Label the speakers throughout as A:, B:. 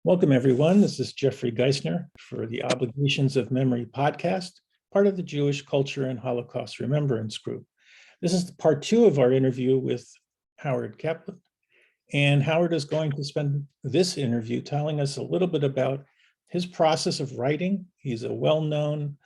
A: Welcome, everyone. This is Jeffrey Geisner for the Obligations of Memory podcast, part of the Jewish Culture and Holocaust Remembrance Group. This is part two of our interview with Howard Kaplan. And Howard is going to spend this interview telling us a little bit about his process of writing. He's a well-known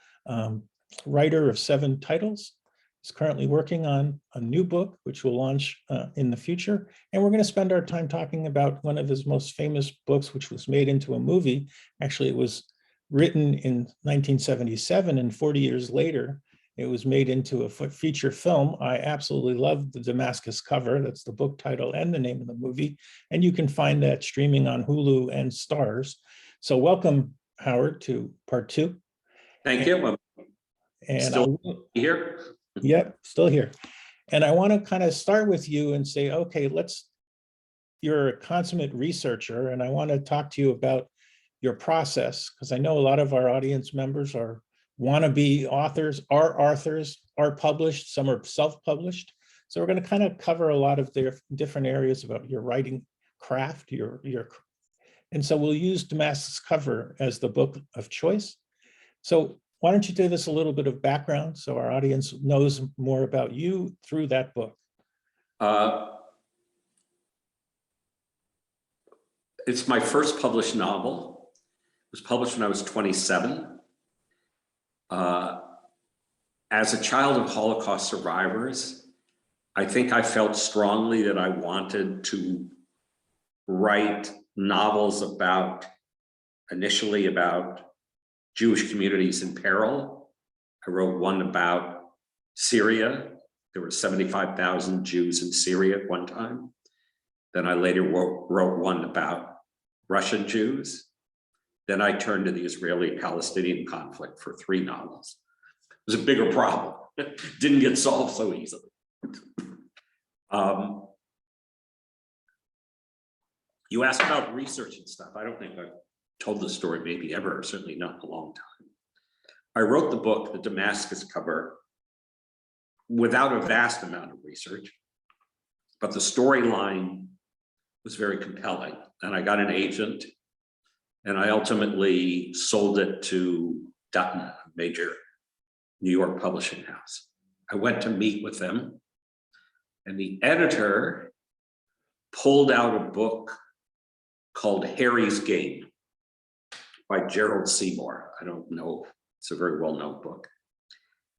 A: writer of 7 titles. He's currently working on a new book, which will launch in the future. And we're going to spend our time talking about one of his most famous books, which was made into a movie. Actually, it was written in 1977, and 40 years later, it was made into a feature film. I absolutely love the Damascus cover. That's the book title and the name of the movie. And you can find that streaming on Hulu and Stars. So welcome, Howard, to part 2.
B: Thank you.
A: And
B: still here.
A: Yep, still here. And I want to kind of start with you and say, okay, you're a consummate researcher, and I want to talk to you about your process, because I know a lot of our audience members are wannabe authors, are published, some are self-published. So we're going to kind of cover a lot of their different areas about your writing craft, and so we'll use Damascus cover as the book of choice. So why don't you give us a little bit of background so our audience knows more about you through that book?
B: It's my first published novel. It was published when I was 27. As a child of Holocaust survivors, I think I felt strongly that I wanted to write novels initially about Jewish communities in peril. I wrote one about Syria. There were 75,000 Jews in Syria at one time. Then I later wrote one about Russian Jews. Then I turned to the Israeli-Palestinian conflict for 3 novels. It was a bigger problem. It didn't get solved so easily. You asked about research and stuff. I don't think I've told the story maybe ever, certainly not in a long time. I wrote the book, The Damascus Cover, without a vast amount of research, but the storyline was very compelling. And I got an agent, and I ultimately sold it to Dutton, a major New York publishing house. I went to meet with them, and the editor pulled out a book called Harry's Game by Gerald Seymour. I don't know, it's a very well-known book.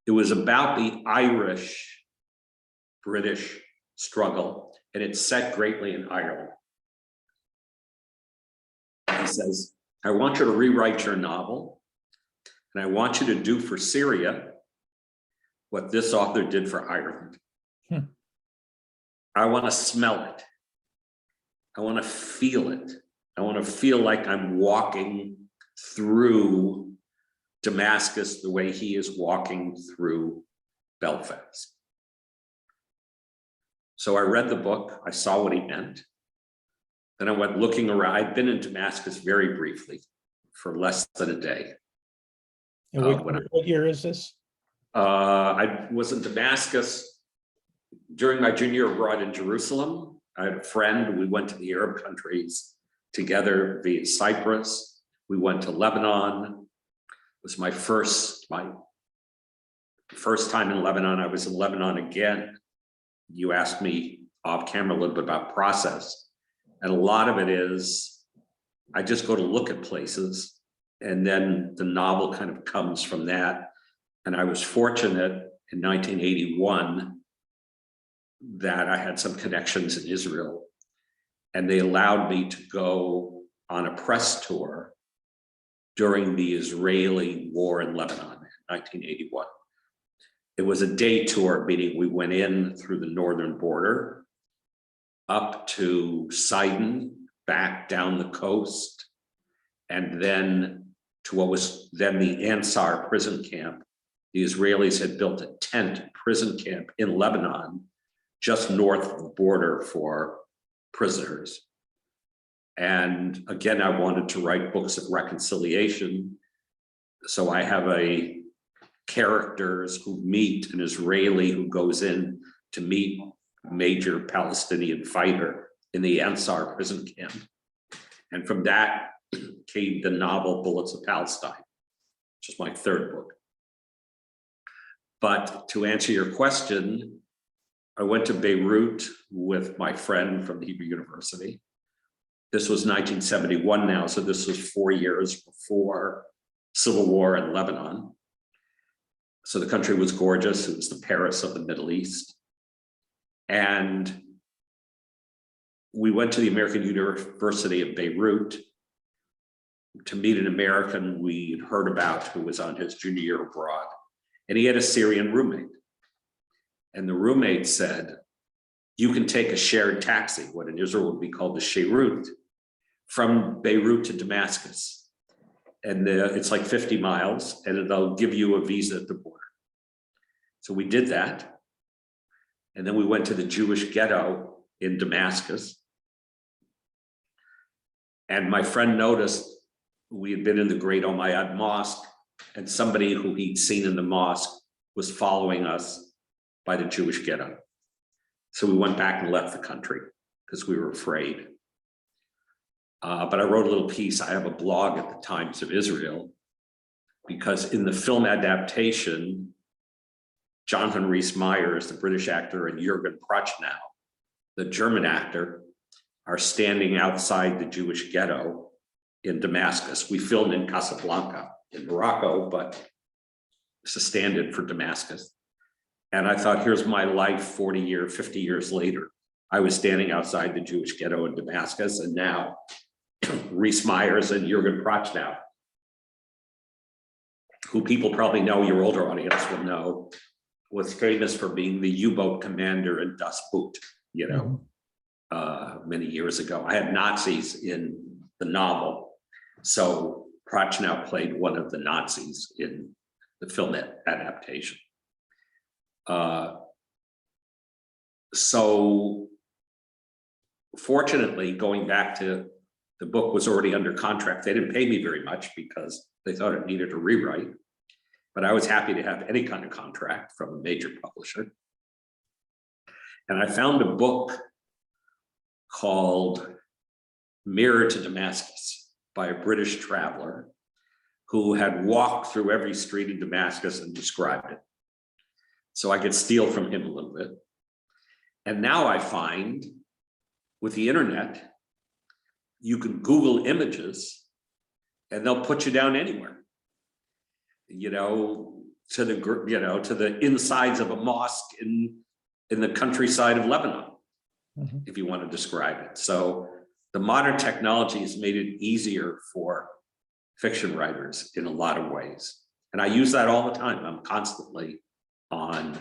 B: It was about the Irish-British struggle, and it's set greatly in Ireland. He says, I want you to rewrite your novel, and I want you to do for Syria what this author did for Ireland. I want to smell it. I want to feel it. I want to feel like I'm walking through Damascus the way he is walking through Belfast. So I read the book, I saw what he meant. Then I went looking around. I'd been in Damascus very briefly for less than a day.
A: And what year is this?
B: I was in Damascus during my junior year abroad in Jerusalem. I had a friend, we went to the Arab countries together via Cyprus. We went to Lebanon. It was my first time in Lebanon. I was in Lebanon again. You asked me off camera a little bit about process. And a lot of it is, I just go to look at places, and then the novel kind of comes from that. And I was fortunate in 1981 that I had some connections in Israel, and they allowed me to go on a press tour during the Israeli war in Lebanon in 1981. It was a day tour, meaning we went in through the northern border, up to Sidon, back down the coast, and then to what was then the Ansar prison camp. The Israelis had built a tent prison camp in Lebanon, just north of the border for prisoners. And again, I wanted to write books of reconciliation. So I have characters who meet an Israeli who goes in to meet a major Palestinian fighter in the Ansar prison camp. And from that, came the novel Bullets of Palestine, which is my third book. But to answer your question, I went to Beirut with my friend from the Hebrew University. This was 1971 now, so this was 4 years before Civil War in Lebanon. So the country was gorgeous. It was the Paris of the Middle East. And we went to the American University of Beirut to meet an American we'd heard about who was on his junior year abroad. And he had a Syrian roommate. And the roommate said, you can take a shared taxi, what in Israel would be called the Sheirut, from Beirut to Damascus. And it's like 50 miles, and they'll give you a visa at the border. So we did that. And then we went to the Jewish ghetto in Damascus. And my friend noticed we had been in the Great Umayyad Mosque, and somebody who he'd seen in the mosque was following us by the Jewish ghetto. So we went back and left the country because we were afraid. But I wrote a little piece. I have a blog at the Times of Israel, because in the film adaptation, Jonathan Rhys Meyers, the British actor, and Jürgen Prochnow, the German actor, are standing outside the Jewish ghetto in Damascus. We filmed in Casablanca in Morocco, but it's a stand-in for Damascus. And I thought, here's my life 50 years later. I was standing outside the Jewish ghetto in Damascus, and now Rhys Meyers and Jürgen Prochnow, who people probably know, your older audience will know, was famous for being the U-boat commander in Das Boot, you know, many years ago. I had Nazis in the novel, so Prochnow played one of the Nazis in the film adaptation. So fortunately, going back to the book was already under contract. They didn't pay me very much because they thought it needed a rewrite, but I was happy to have any kind of contract from a major publisher. And I found a book called Mirror to Damascus by a British traveler who had walked through every street in Damascus and described it. So I could steal from him a little bit. And now I find with the internet, you can Google images and they'll put you down anywhere, you know, to the insides of a mosque in the countryside of Lebanon, if you want to describe it. So the modern technology has made it easier for fiction writers in a lot of ways. And I use that all the time. I'm constantly on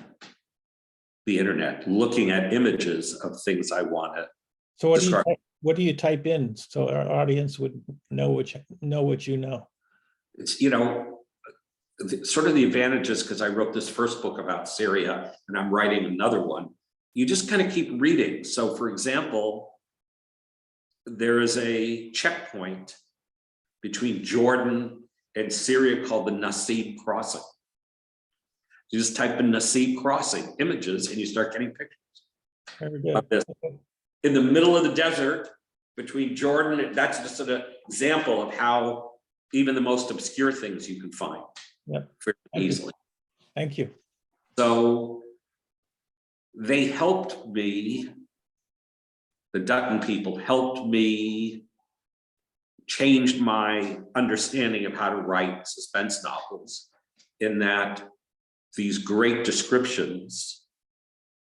B: the internet looking at images of things I want to describe.
A: What do you type in so our audience would know what you know?
B: It's, you know, sort of the advantages, because I wrote this first book about Syria and I'm writing another one. You just kind of keep reading. So for example, there is a checkpoint between Jordan and Syria called the Nasib Crossing. You just type in Nasib Crossing images and you start getting pictures of this. In the middle of the desert between Jordan, that's just an example of how even the most obscure things you can find very easily.
A: Thank you.
B: So they helped me, the Dutton people helped me, changed my understanding of how to write suspense novels, in that these great descriptions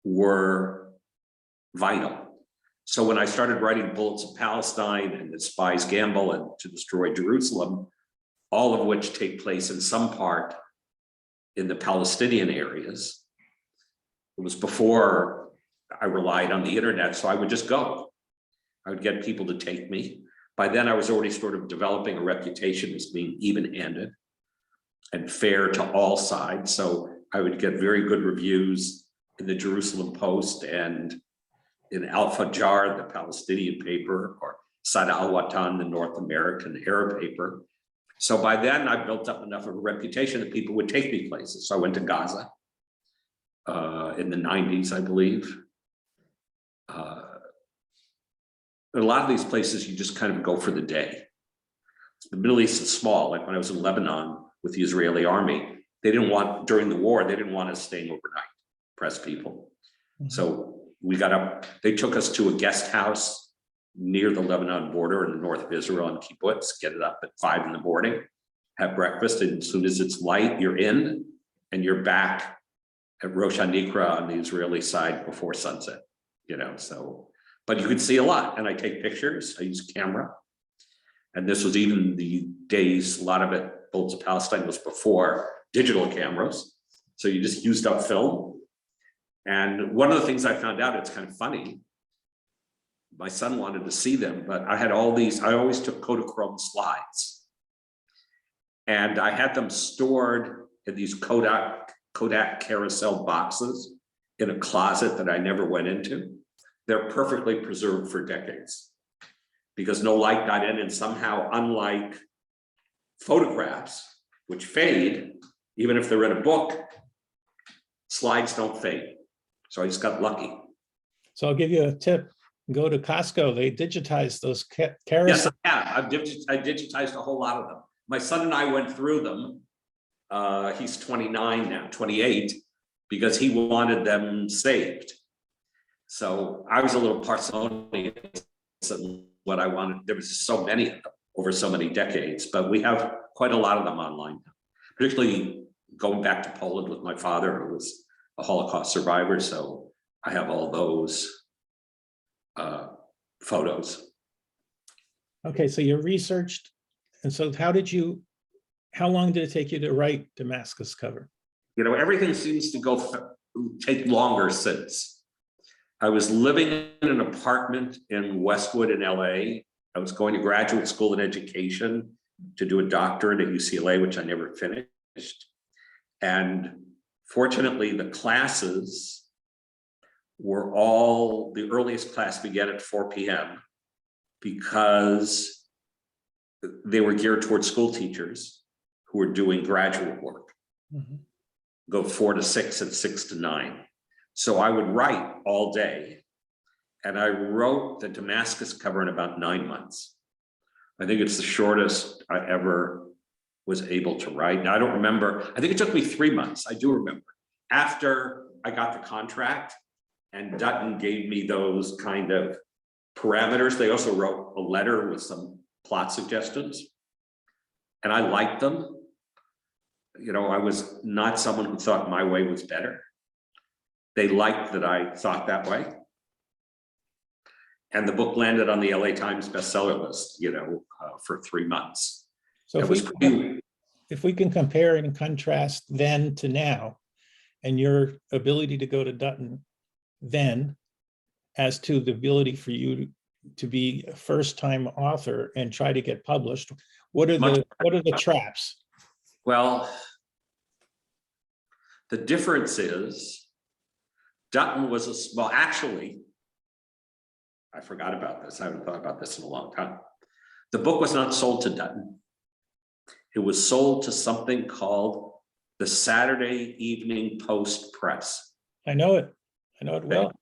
B: were vital. So when I started writing Bullets of Palestine and the Spies Gamble and To Destroy Jerusalem, all of which take place in some part in the Palestinian areas, it was before I relied on the internet, so I would just go. I would get people to take me. By then I was already sort of developing a reputation as being even-handed and fair to all sides. So I would get very good reviews in the Jerusalem Post and in Al-Fajr, the Palestinian paper, or Sada al-Watan, the North American Arab paper. So by then I built up enough of a reputation that people would take me places. So I went to Gaza in the 90s, I believe. A lot of these places you just kind of go for the day. the Middle East is small. Like when I was in Lebanon with the Israeli army, they didn't want, during the war, they didn't want us staying overnight, press people. So we got up, they took us to a guest house near the Lebanon border in the north of Israel in kibbutz, get it up at 5 in the morning, have breakfast, and as soon as it's light, you're in, and you're back at Rosh HaNikra on the Israeli side before sunset, so, but you could see a lot, and I take pictures, I use camera, and this was even the days, a lot of it, Bullets of Palestine was before digital cameras, so you just used up film. And one of the things I found out, it's kind of funny, my son wanted to see them, but I had all these, I always took Kodachrome slides. And I had them stored in these Kodak carousel boxes in a closet that I never went into. They're perfectly preserved for decades because no light got in, and somehow, unlike photographs, which fade, even if they're in a book, slides don't fade. So I just got lucky.
A: So I'll give you a tip. Go to Costco. They digitize those carousels.
B: Yes, I have. I digitized a whole lot of them. My son and I went through them. He's 29 now, 28, because he wanted them saved. So I was a little parsimonious in what I wanted. There was so many of them over so many decades, but we have quite a lot of them online, particularly going back to Poland with my father, who was a Holocaust survivor. So I have all those photos.
A: Okay, so you researched, and so how long did it take you to write Damascus cover?
B: Everything seems to take longer since. I was living in an apartment in Westwood in LA. I was going to graduate school in education to do a doctorate at UCLA, which I never finished. And fortunately, the classes were all, the earliest class began at 4 p.m. because they were geared towards school teachers who were doing graduate work. Go 4 to 6 and 6 to 9. So I would write all day, and I wrote the Damascus cover in about 9 months. I think it's the shortest I ever was able to write. Now, I don't remember, I think it took me 3 months. I do remember. After I got the contract and Dutton gave me those kind of parameters, they also wrote a letter with some plot suggestions, and I liked them. I was not someone who thought my way was better. They liked that I thought that way. And the book landed on the LA Times bestseller list, for 3 months.
A: So if we can compare and contrast then to now, and your ability to go to Dutton then, as to the ability for you to be a first-time author and try to get published, what are the traps?
B: Well, the difference is Dutton was actually, I forgot about this. I haven't thought about this in a long time. The book was not sold to Dutton. It was sold to something called the Saturday Evening Post Press.
A: I know it well.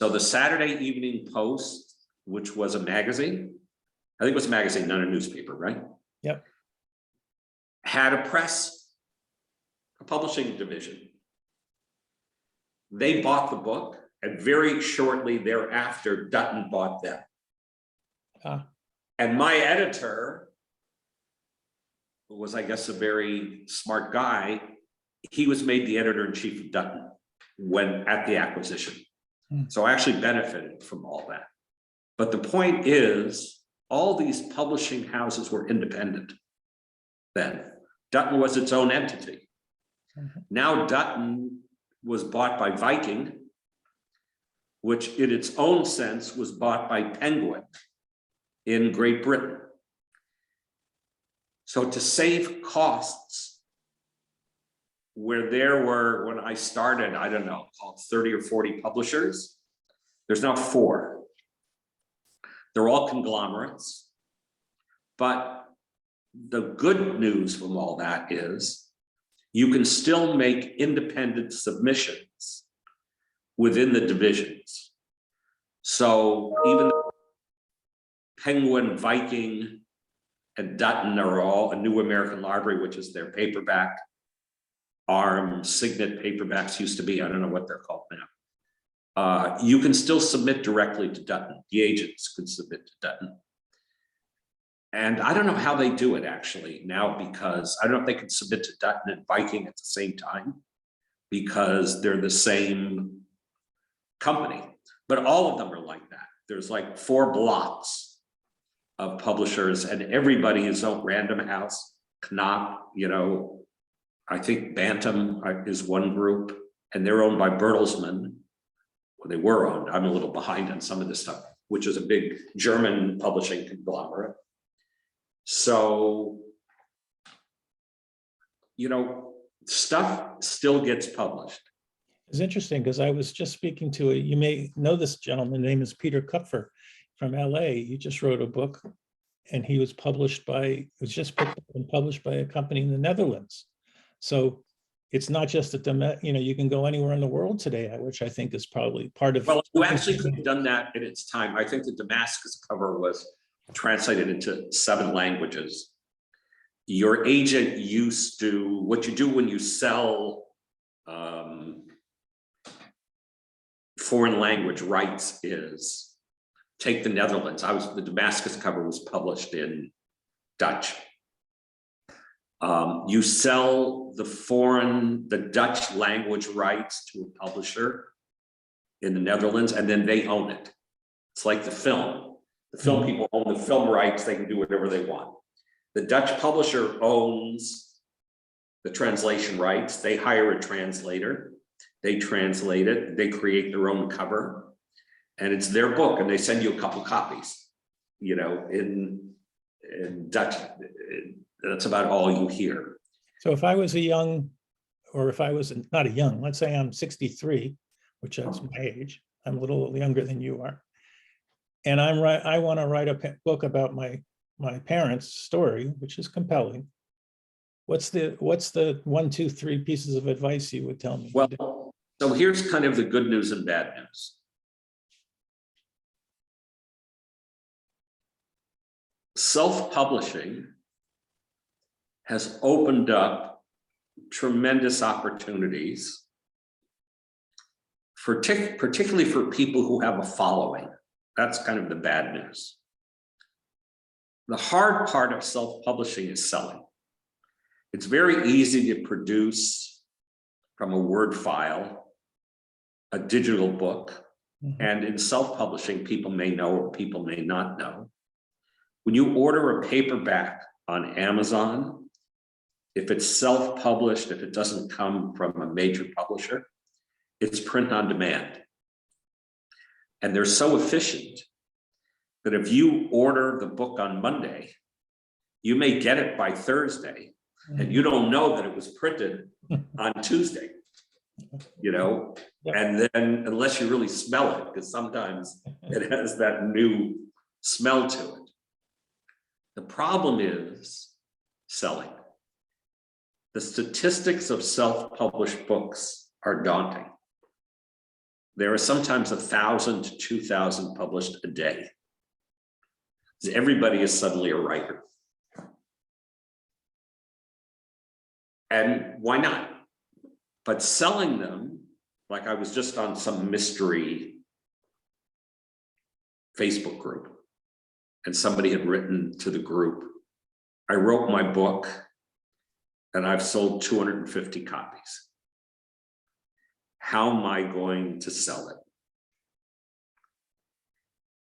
B: So the Saturday Evening Post, which was a magazine, I think it was a magazine, not a newspaper, right?
A: Yep.
B: Had a publishing division. They bought the book, and very shortly thereafter, Dutton bought them. And my editor, who was, I guess, a very smart guy, he was made the editor-in-chief of Dutton at the acquisition. So I actually benefited from all that. But the point is, all these publishing houses were independent then. Dutton was its own entity. Now Dutton was bought by Viking, which in its own sense was bought by Penguin in Great Britain. So to save costs, where there were, when I started, I don't know, called 30 or 40 publishers, there's now 4. They're all conglomerates. But the good news from all that is you can still make independent submissions within the divisions. So even Penguin, Viking, and Dutton are all a New American Library, which is their paperback. ARM, Signet paperbacks used to be, I don't know what they're called now. You can still submit directly to Dutton. The agents could submit to Dutton. And I don't know how they do it actually now, because I don't know if they can submit to Dutton and Viking at the same time, because they're the same company. But all of them are like that. There's like 4 blocks of publishers, and everybody is on Random House, Knopf, you know, I think Bantam is one group, and they're owned by Bertelsmann. Well, they were owned. I'm a little behind on some of this stuff, which is a big German publishing conglomerate. So, you know, stuff still gets published.
A: It's interesting because I was just speaking to you may know this gentleman, name is Peter Kupfer from LA. He just wrote a book, and he was published by, it was just picked up and published by a company in the Netherlands. So it's not just a, you know, you can go anywhere in the world today, which I think is probably part of.
B: Well, you actually could have done that in its time. I think the Damascus cover was translated into 7 languages. Your agent used to, what you do when you sell foreign language rights is take the Netherlands. The Damascus cover was published in Dutch. You sell the Dutch language rights to a publisher in the Netherlands, and then they own it. It's like the film. The film people own the film rights, they can do whatever they want. The Dutch publisher owns the translation rights. They hire a translator, they translate it, they create their own cover, and it's their book, and they send you a couple copies, you know, in Dutch. That's about all you hear.
A: So if I was a young, or if I was not a young, let's say I'm 63, which is my age, I'm a little younger than you are, and I want to write a book about my parents' story, which is compelling. What's the 1, 2, 3 pieces of advice you would tell me?
B: Well, so here's kind of the good news and bad news. Self-publishing has opened up tremendous opportunities, particularly for people who have a following. That's kind of the bad news. The hard part of self-publishing is selling. It's very easy to produce from a Word file a digital book, and in self-publishing, people may know or people may not know. When you order a paperback on Amazon, if it's self-published, if it doesn't come from a major publisher, it's print on demand. And they're so efficient that if you order the book on Monday, you may get it by Thursday, and you don't know that it was printed on Tuesday, you know?
A: Yep.
B: And then, unless you really smell it, because sometimes it has that new smell to it. The problem is selling. The statistics of self-published books are daunting. There are sometimes 1,000 to 2,000 published a day. Everybody is suddenly a writer. And why not? But selling them, like I was just on some mystery Facebook group, and somebody had written to the group, I wrote my book and I've sold 250 copies. How am I going to sell it?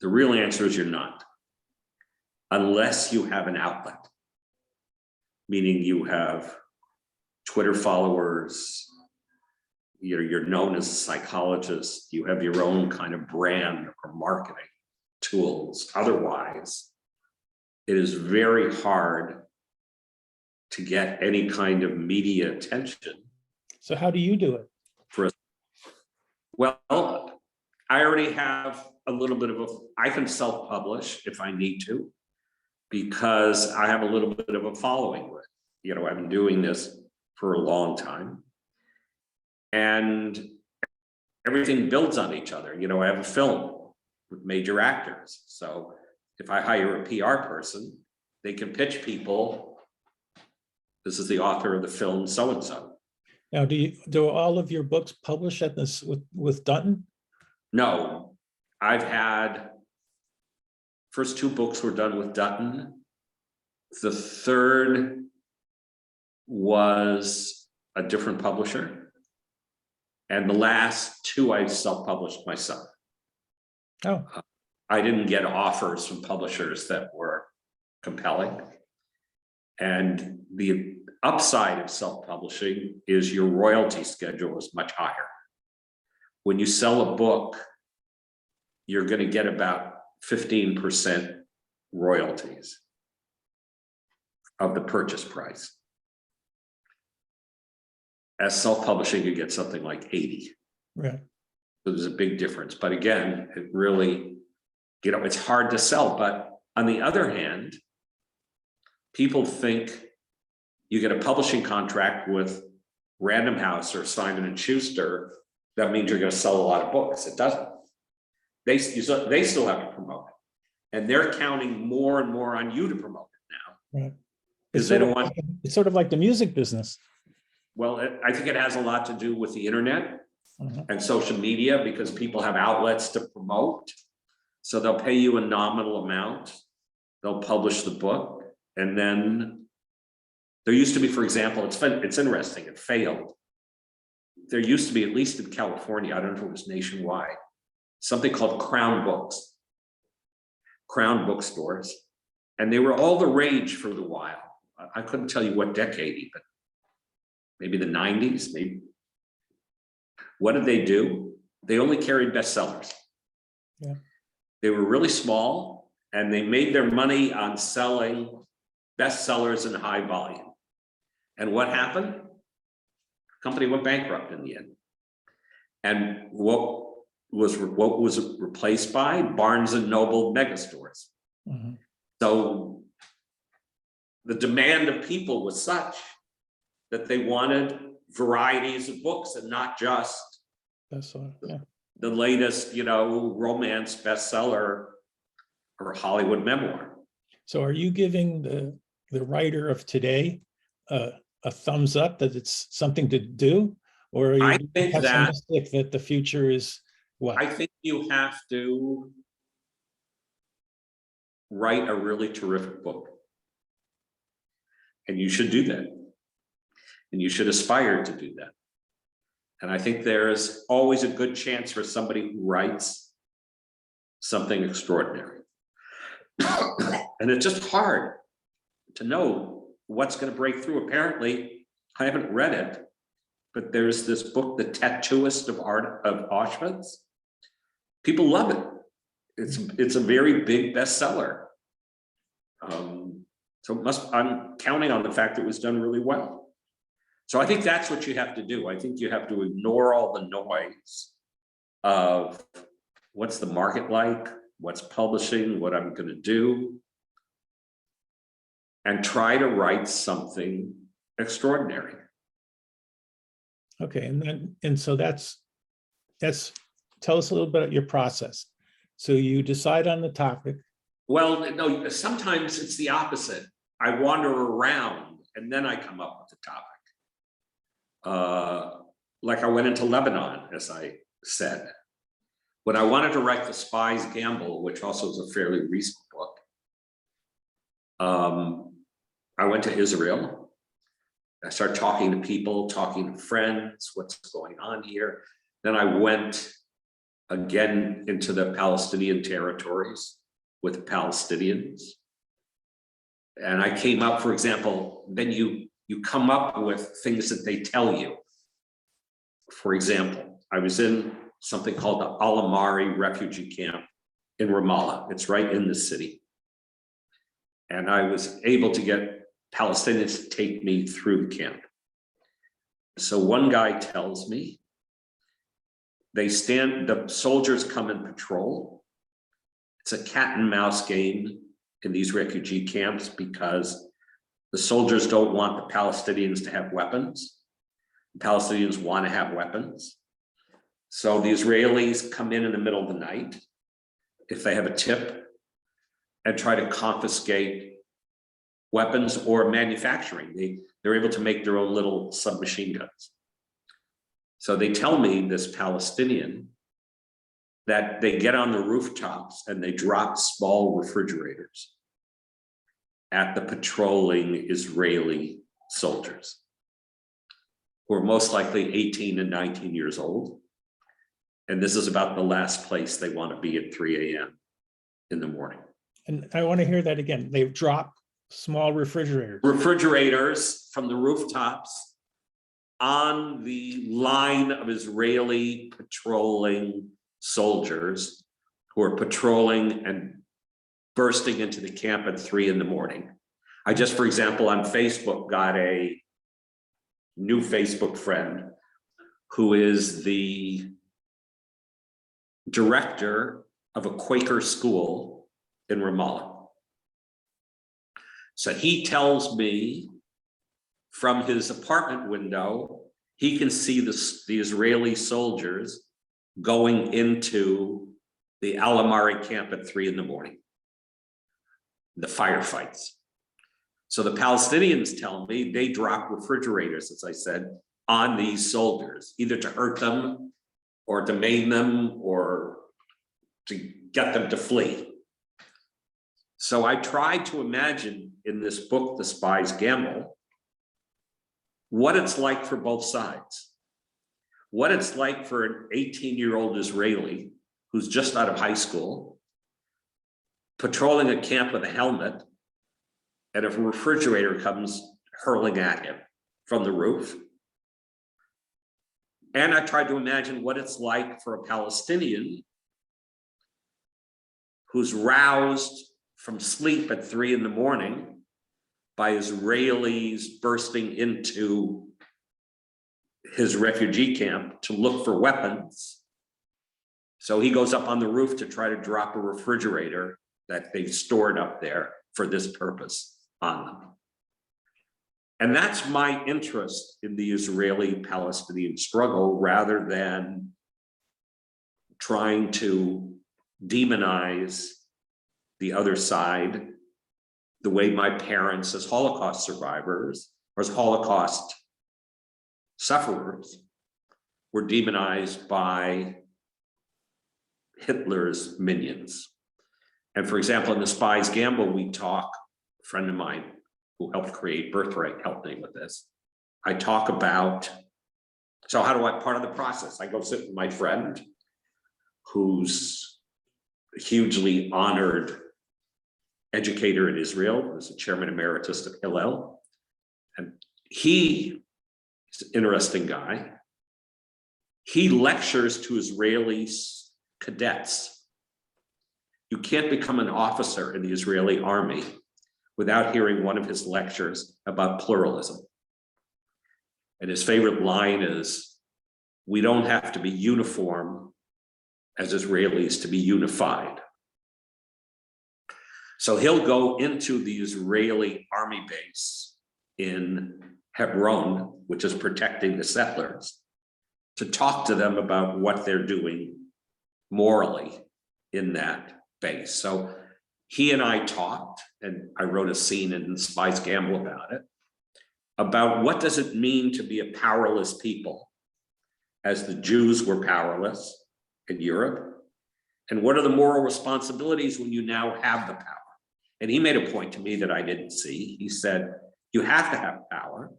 B: The real answer is you're not, unless you have an outlet, meaning you have Twitter followers, you're known as a psychologist, you have your own kind of brand or marketing tools. Otherwise, it is very hard to get any kind of media attention.
A: So how do you do it?
B: Well, I already have a little bit of I can self-publish if I need to, because I have a little bit of a following with, you know, I've been doing this for a long time. And everything builds on each other. You know, I have a film with major actors. So if I hire a PR person, they can pitch people. This is the author of the film so-and-so.
A: Now, do all of your books publish at this with Dutton?
B: No, I've had, first 2 books were done with Dutton. The third was a different publisher. And the last 2 I self-published myself.
A: Oh,
B: I didn't get offers from publishers that were compelling. And the upside of self-publishing is your royalty schedule is much higher. When you sell a book, you're going to get about 15% royalties of the purchase price. As self-publishing, you get something like 80.
A: right.
B: So there's a big difference. But again, it really, it's hard to sell. But on the other hand, people think you get a publishing contract with Random House or Simon and Schuster, that means you're going to sell a lot of books. It doesn't. They still have to promote it. And they're counting more and more on you to promote it now.
A: Right.
B: Because they don't want.
A: It's sort of like the music business.
B: Well, I think it has a lot to do with the internet
A: Uh-huh.
B: and social media, because people have outlets to promote. So they'll pay you a nominal amount. They'll publish the book. And then there used to be, for example, it's interesting, it failed. There used to be, at least in California, I don't know if it was nationwide, something called Crown Books, Crown bookstores. And they were all the rage for a while. I couldn't tell you what decade even. Maybe the 90s, maybe. What did they do? They only carried bestsellers.
A: Yeah.
B: They were really small, and they made their money on selling bestsellers in high volume. And what happened? The company went bankrupt in the end. And what was replaced by? Barnes and Noble megastores.
A: Mhm.
B: So the demand of people was such that they wanted varieties of books and not just
A: That's all. Yeah.
B: the latest, romance bestseller or Hollywood memoir.
A: So are you giving the writer of today a thumbs up that it's something to do? Or are you
B: I think
A: pessimistic that the future is what?
B: I think you have to write a really terrific book. And you should do that. And you should aspire to do that. And I think there's always a good chance for somebody who writes something extraordinary. And it's just hard to know what's going to break through. Apparently, I haven't read it, but there's this book, The Tattooist of Auschwitz. People love it. It's a very big bestseller. So I'm counting on the fact that it was done really well. So I think that's what you have to do. I think you have to ignore all the noise of what's the market like, what's publishing, what I'm going to do, and try to write something extraordinary.
A: Okay, and so that's tell us a little bit about your process. So you decide on the topic.
B: Well, no, sometimes it's the opposite. I wander around and then I come up with the topic. Like I went into Lebanon, as I said. When I wanted to write The Spies Gamble, which also is a fairly recent book, I went to Israel. I started talking to people, talking to friends, what's going on here. Then I went again into the Palestinian territories with the Palestinians. And I came up, for example, then you come up with things that they tell you. For example, I was in something called the Al-Amari refugee camp in Ramallah. It's right in the city. And I was able to get Palestinians to take me through the camp. So one guy tells me, the soldiers come and patrol. It's a cat and mouse game in these refugee camps because the soldiers don't want the Palestinians to have weapons. The Palestinians want to have weapons. So the Israelis come in the middle of the night, if they have a tip, and try to confiscate weapons or manufacturing. They're able to make their own little submachine guns. So they tell me, this Palestinian, that they get on the rooftops and they drop small refrigerators at the patrolling Israeli soldiers, who are most likely 18 and 19 years old. And this is about the last place they want to be at 3 a.m. in the morning.
A: And I want to hear that again. They've dropped small refrigerators.
B: Refrigerators from the rooftops on the line of Israeli patrolling soldiers who are patrolling and bursting into the camp at 3 in the morning. I just, for example, on Facebook got a new Facebook friend who is the director of a Quaker school in Ramallah. So he tells me from his apartment window, he can see the Israeli soldiers going into the Al-Amari camp at 3 in the morning, the firefights. So the Palestinians tell me they drop refrigerators, as I said, on these soldiers, either to hurt them or to maim them or to get them to flee. So I tried to imagine in this book, The Spies Gamble, what it's like for both sides. What it's like for an 18-year-old Israeli who's just out of high school, patrolling a camp with a helmet, and if a refrigerator comes hurling at him from the roof. And I tried to imagine what it's like for a Palestinian who's roused from sleep at 3 in the morning by Israelis bursting into his refugee camp to look for weapons. So he goes up on the roof to try to drop a refrigerator that they've stored up there for this purpose on them. And that's my interest in the Israeli-Palestinian struggle, rather than trying to demonize the other side the way my parents as Holocaust survivors or as Holocaust sufferers were demonized by Hitler's minions. And for example, in The Spies Gamble, we talk, a friend of mine who helped create Birthright helped me with this. I talk about, so how do I, part of the process, I go sit with my friend who's a hugely honored educator in Israel, who's the chairman emeritus of Hillel. And he's an interesting guy. He lectures to Israeli cadets. You can't become an officer in the Israeli army without hearing one of his lectures about pluralism. And his favorite line is, we don't have to be uniform as Israelis to be unified. So he'll go into the Israeli army base in Hebron, which is protecting the settlers, to talk to them about what they're doing morally in that base. So he and I talked, and I wrote a scene in Spies Gamble about it, about what does it mean to be a powerless people, as the Jews were powerless in Europe, and what are the moral responsibilities when you now have the power? And he made a point to me that I didn't see. He said, you have to have power,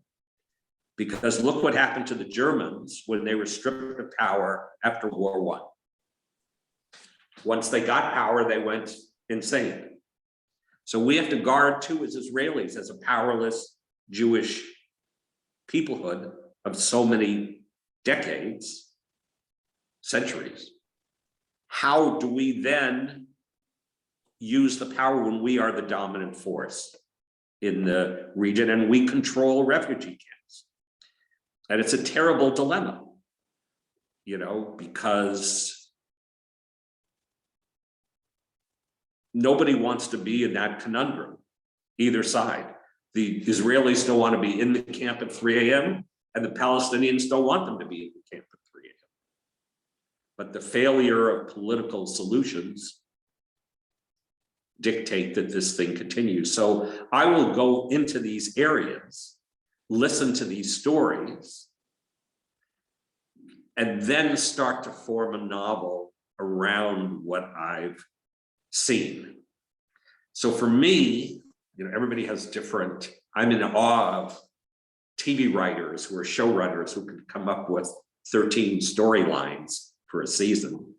B: because look what happened to the Germans when they were stripped of power after World War I. Once they got power, they went insane. So we have to guard too, as Israelis, as a powerless Jewish peoplehood of so many decades, centuries. How do we then use the power when we are the dominant force in the region and we control refugee camps? And it's a terrible dilemma, you know, because nobody wants to be in that conundrum, either side. The Israelis don't want to be in the camp at 3 a.m. and the Palestinians don't want them to be in the camp at 3 a.m. But the failure of political solutions dictate that this thing continues. So I will go into these areas, listen to these stories, and then start to form a novel around what I've seen. So for me, everybody has different, I'm in awe of TV writers who are showrunners who can come up with 13 storylines for a season.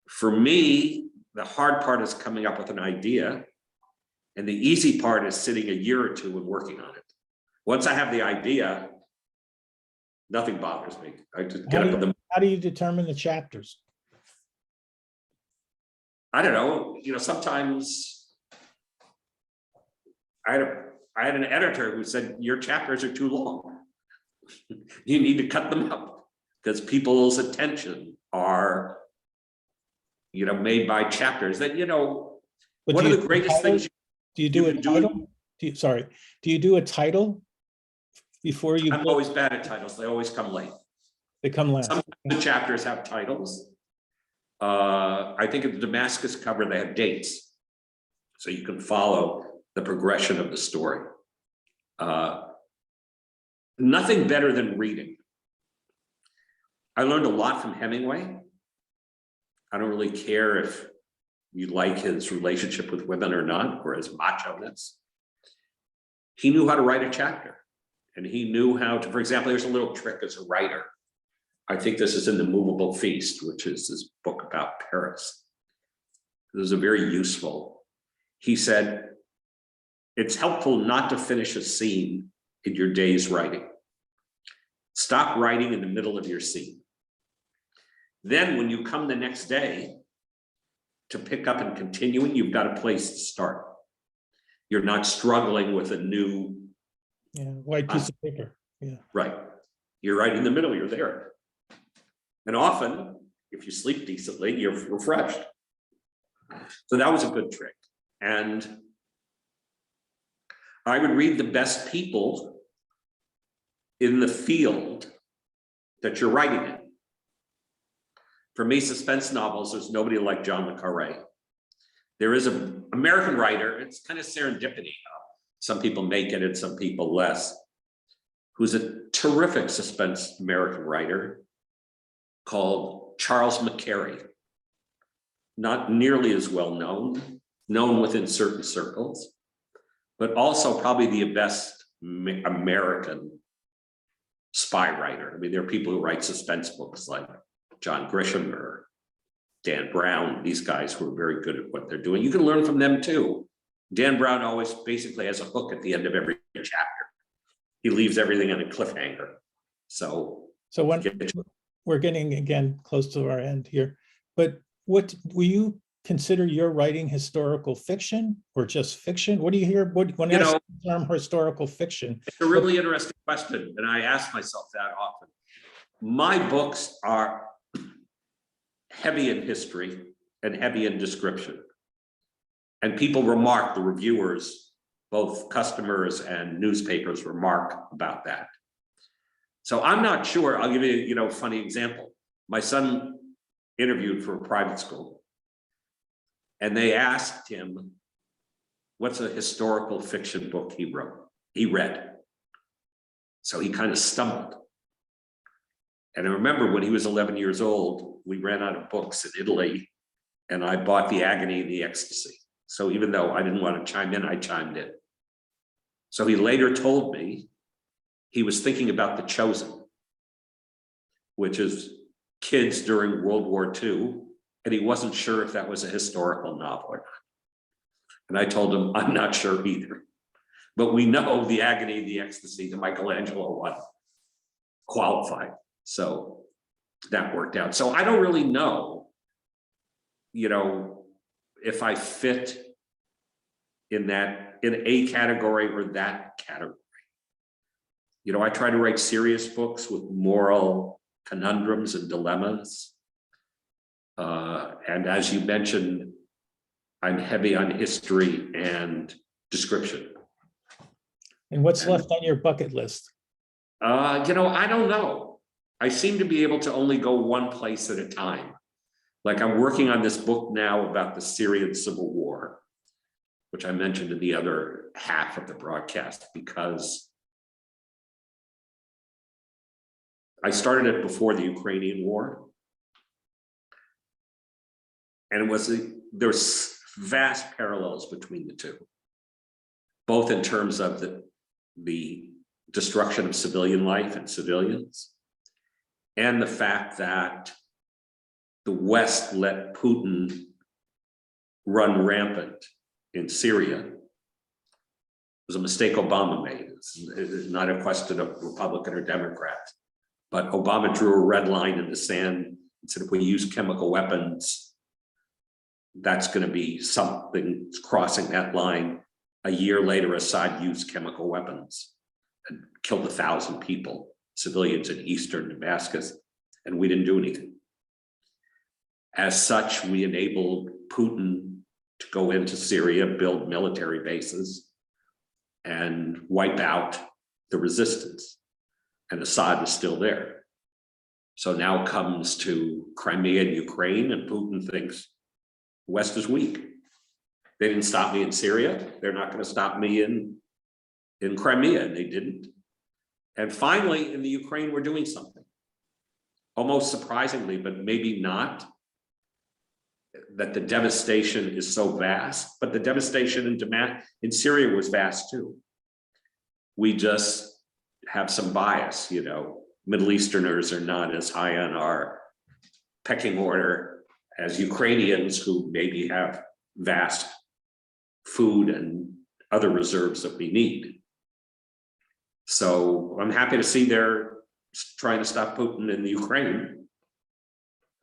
B: For me, the hard part is coming up with an idea, and the easy part is sitting a year or two and working on it. Once I have the idea, nothing bothers me. I just get up in the.
A: How do you determine the chapters?
B: I don't know. Sometimes I had an editor who said your chapters are too long. You need to cut them up because people's attention are, made by chapters that,
A: But
B: one of the greatest things.
A: Do you do a title? Do you do a title before you?
B: I'm always bad at titles. They always come late.
A: They come last.
B: Some of the chapters have titles. I think at the Damascus cover, they have dates. So you can follow the progression of the story. Nothing better than reading. I learned a lot from Hemingway. I don't really care if you like his relationship with women or not, or his macho-ness. He knew how to write a chapter, and he knew how to, for example, there's a little trick as a writer. I think this is in The Movable Feast, which is his book about Paris. This is a very useful. He said, it's helpful not to finish a scene in your day's writing. Stop writing in the middle of your scene. Then when you come the next day to pick up and continuing, you've got a place to start. You're not struggling with a new
A: white piece of paper. Yeah.
B: Right. You're right in the middle, you're there. And often, if you sleep decently, you're refreshed. So that was a good trick. And I would read the best people in the field that you're writing in. For me, suspense novels, there's nobody like John le Carré. There is an American writer, it's kind of serendipity. Some people make it and some people less, who's a terrific suspense American writer called Charles McCary. Not nearly as well known within certain circles, but also probably the best American spy writer. I mean, there are people who write suspense books like John Grisham or Dan Brown. These guys who are very good at what they're doing. You can learn from them too. Dan Brown always basically has a hook at the end of every chapter. He leaves everything on a cliffhanger. So
A: when we're getting again close to our end here, but what will you consider your writing historical fiction or just fiction? What do you hear when I ask the term historical fiction?
B: It's a really interesting question, and I ask myself that often. My books are heavy in history and heavy in description. And people remark, the reviewers, both customers and newspapers remark about that. So I'm not sure. I'll give you a funny example. My son interviewed for a private school, and they asked him, what's a historical fiction book he read? So he kind of stumbled. And I remember when he was 11 years old, we ran out of books in Italy, and I bought The Agony and the Ecstasy. So even though I didn't want to chime in, I chimed in. So he later told me he was thinking about The Chosen, which is kids during World War II, and he wasn't sure if that was a historical novel or not. And I told him, I'm not sure either. But we know The Agony and the Ecstasy, the Michelangelo one, qualified. So that worked out. So I don't really know, if I fit in a category or that category. I try to write serious books with moral conundrums and dilemmas. And as you mentioned, I'm heavy on history and description.
A: And what's left on your bucket list?
B: I don't know. I seem to be able to only go one place at a time. Like I'm working on this book now about the Syrian Civil War. which I mentioned in the other half of the broadcast, because I started it before the Ukrainian war. And there's vast parallels between the two, both in terms of the destruction of civilian life and civilians, and the fact that the West let Putin run rampant in Syria. It was a mistake Obama made. It's not a question of Republican or Democrat, but Obama drew a red line in the sand and said, if we use chemical weapons, that's going to be something crossing that line. A year later, Assad used chemical weapons and killed 1,000 people, civilians in eastern Damascus, and we didn't do anything. As such, we enabled Putin to go into Syria, build military bases, and wipe out the resistance. And Assad is still there. So now comes to Crimea and Ukraine, and Putin thinks the West is weak. They didn't stop me in Syria. They're not going to stop me in Crimea, and they didn't. And finally, in the Ukraine, we're doing something. Almost surprisingly, but maybe not, that the devastation is so vast, but the devastation in Syria was vast too. We just have some bias, you know. Middle Easterners are not as high on our pecking order as Ukrainians, who maybe have vast food and other reserves that we need. So I'm happy to see they're trying to stop Putin in the Ukraine.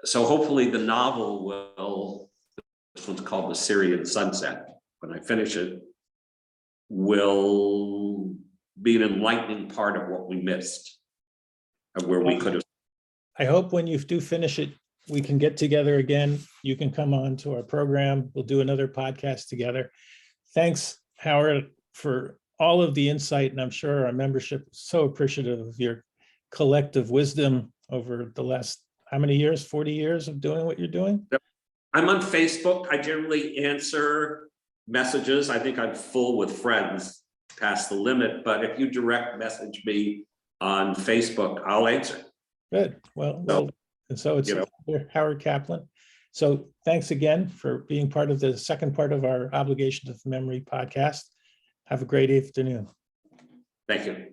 B: So hopefully the novel will, this one's called The Syrian Sunset, when I finish it, will be an enlightening part of what we missed, of where we could have.
A: I hope when you do finish it, we can get together again. You can come on to our program. We'll do another podcast together. Thanks, Howard, for all of the insight. And I'm sure our membership is so appreciative of your collective wisdom over the last, how many years, 40 years of doing what you're doing?
B: I'm on Facebook. I generally answer messages. I think I'm full with friends past the limit, but if you direct message me on Facebook, I'll answer.
A: Good. Well, and so it's Howard Kaplan. So thanks again for being part of the second part of our Obligations of Memory podcast. Have a great afternoon.
B: Thank you.